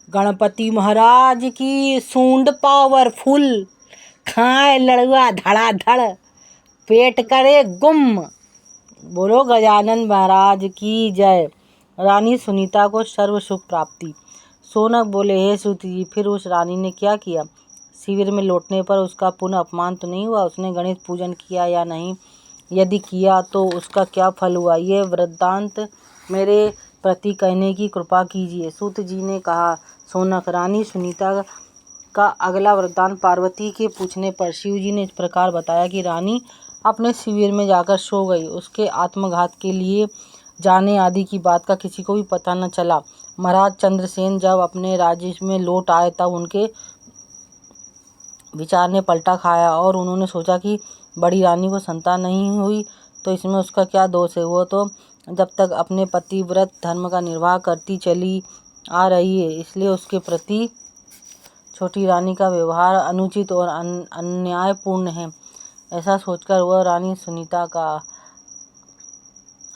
गणपति महाराज की सूंड पावरफुल, खाए लड़ुआ धड़ाधड़, पेट करे गुम। बोलो गजानन महाराज की जय। रानी सुनीता को सर्व सुख प्राप्ति। सोनक बोले, हे सूत जी, फिर उस रानी ने क्या किया? शिविर में लौटने पर उसका पुनः अपमान तो नहीं हुआ? उसने गणेश पूजन किया या नहीं? यदि किया तो उसका क्या फल हुआ? ये वृत्तांत मेरे प्रति कहने की कृपा कीजिए। सूत जी ने कहा, सोनक, रानी सुनीता का अगला वृत्तांत पार्वती के पूछने पर शिव जी ने इस प्रकार बताया कि रानी अपने शिविर में जाकर सो गई। उसके आत्मघात के लिए जाने आदि की बात का किसी को भी पता न चला। महाराज चंद्रसेन जब अपने राज्य में लौट आए तब उनके विचार ने पलटा खाया और उन्होंने सोचा कि बड़ी रानी को संतान नहीं हुई तो इसमें उसका क्या दोष है। वो तो जब तक अपने पतिव्रत धर्म का निर्वाह करती चली आ रही है, इसलिए उसके प्रति छोटी रानी का व्यवहार अनुचित और अन्यायपूर्ण है। ऐसा सोचकर वह रानी सुनीता का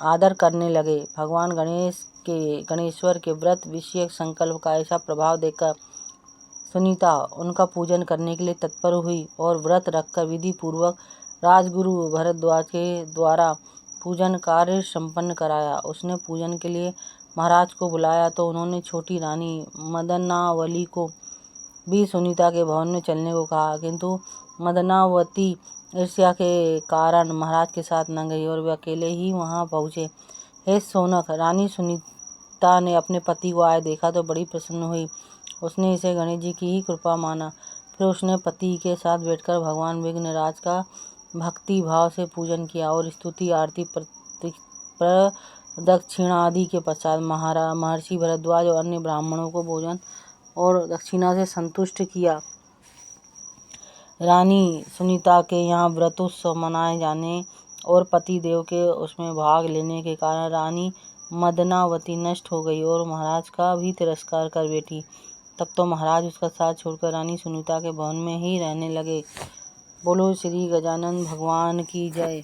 आदर करने लगे। भगवान गणेश्वर के व्रत विषयक संकल्प का ऐसा प्रभाव देखकर सुनीता उनका पूजन करने के लिए तत्पर हुई और व्रत रखकर विधि पूर्वक राजगुरु भरद्वाज के द्वारा पूजन कार्य संपन्न कराया। उसने पूजन के लिए महाराज को बुलाया तो उन्होंने छोटी रानी मदनावली को भी सुनीता के भवन में चलने को कहा, किंतु मदनावती ईर्ष्या के कारण महाराज के साथ न गई और वे अकेले ही वहां पहुंचे। हे सोनक, रानी सुनीता ने अपने पति को आए देखा तो बड़ी प्रसन्न हुई। उसने इसे गणेश जी की ही कृपा माना। फिर उसने पति के साथ बैठकर भगवान विघ्नराज का भक्ति भाव से पूजन किया और स्तुति आरती प्रदक्षिणा आदि के पश्चात महर्षि भरद्वाज और अन्य ब्राह्मणों को भोजन और दक्षिणा से संतुष्ट किया। रानी सुनीता के यहाँ व्रतोत्सव मनाए जाने और पति देव के उसमें भाग लेने के कारण रानी मदनावती नष्ट हो गई और महाराज का भी तिरस्कार कर बैठी। तब तो महाराज उसका साथ छोड़कर रानी सुनीता के भवन में ही रहने लगे। बोलो श्री गजानन भगवान की जय।